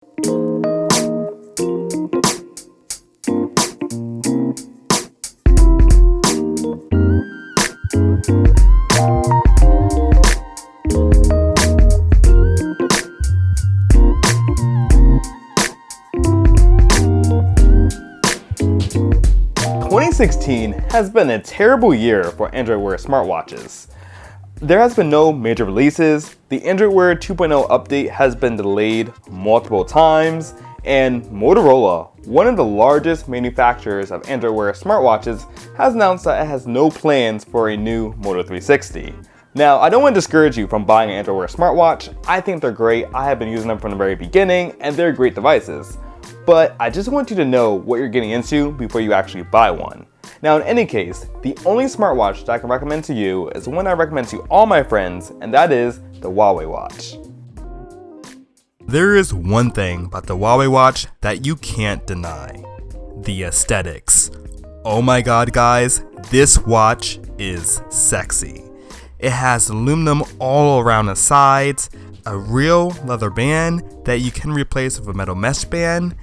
2016 has been a terrible year for Android Wear smartwatches. There has been no major releases, the Android Wear 2.0 update has been delayed multiple times, and Motorola, one of the largest manufacturers of Android Wear smartwatches, has announced that it has no plans for a new Moto 360. Now, I don't want to discourage you from buying an Android Wear smartwatch. I think they're great, I have been using them from the very beginning, and they're great devices. But I just want you to know what you're getting into before you actually buy one. Now, in any case, the only smartwatch that I can recommend to you is one I recommend to all my friends, and that is the Huawei Watch. There is one thing about the Huawei Watch that you can't deny: the aesthetics. Oh my god, guys, this watch is sexy. It has aluminum all around the sides, a real leather band that you can replace with a metal mesh band,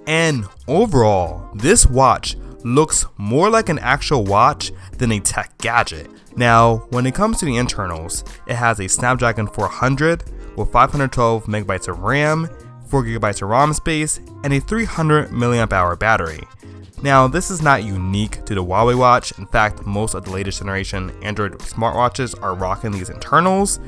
and overall, this watch looks more like an actual watch than a tech gadget. Now, when it comes to the internals, it has a Snapdragon 400 with 512 megabytes of RAM, 4 gigabytes of ROM space, and a 300 mAh battery. Now, this is not unique to the Huawei Watch. In fact, most of the latest generation Android smartwatches are rocking these internals.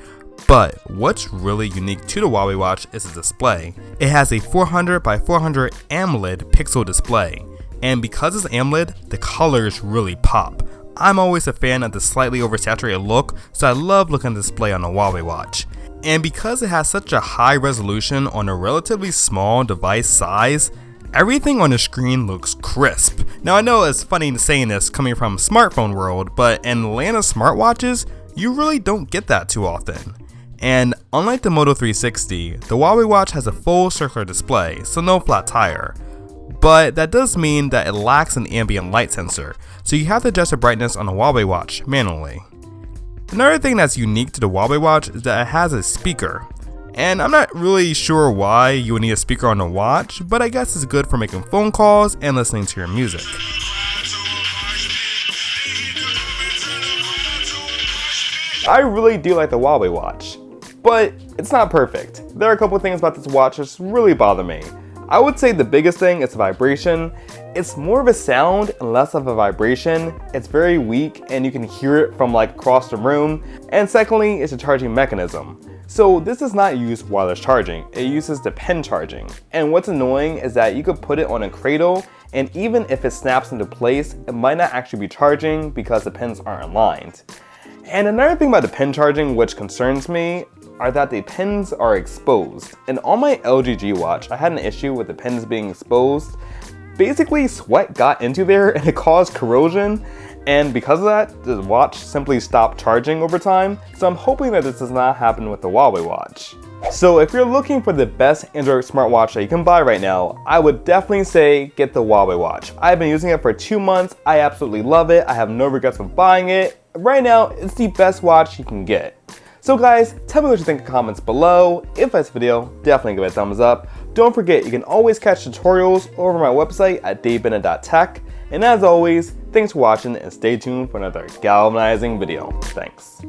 But what's really unique to the Huawei Watch is the display. It has a 400 by 400 AMOLED pixel display, and because it's AMOLED, the colors really pop. I'm always a fan of the slightly oversaturated look, so I love looking at the display on a Huawei Watch. And because it has such a high resolution on a relatively small device size, everything on the screen looks crisp. Now, I know it's funny saying this coming from smartphone world, but in the land of smartwatches, you really don't get that too often. And unlike the Moto 360, the Huawei Watch has a full circular display, so no flat tire. But that does mean that it lacks an ambient light sensor, so you have to adjust the brightness on a Huawei Watch manually. Another thing that's unique to the Huawei Watch is that it has a speaker. And I'm not really sure why you would need a speaker on a watch, but I guess it's good for making phone calls and listening to your music. I really do like the Huawei Watch, but it's not perfect. There are a couple things about this watch that really bother me. I would say the biggest thing is the vibration. It's more of a sound and less of a vibration. It's very weak and you can hear it from like across the room. And secondly, it's a charging mechanism. So this does not use wireless charging, it uses the pen charging. And what's annoying is that you could put it on a cradle, and even if it snaps into place, it might not actually be charging because the pins aren't aligned. And another thing about the pen charging which concerns me are that the pins are exposed. And on my LG G watch, I had an issue with the pins being exposed. Basically, sweat got into there and it caused corrosion. And because of that, the watch simply stopped charging over time. So I'm hoping that this does not happen with the Huawei Watch. So if you're looking for the best Android smartwatch that you can buy right now, I would definitely say get the Huawei Watch. I've been using it for 2 months. I absolutely love it. I have no regrets with buying it. Right now, it's the best watch you can get. So guys, tell me what you think in the comments below. If you like this video, definitely give it a thumbs up. Don't forget, you can always catch tutorials over my website at davebennett.tech. And as always, thanks for watching and stay tuned for another galvanizing video. Thanks.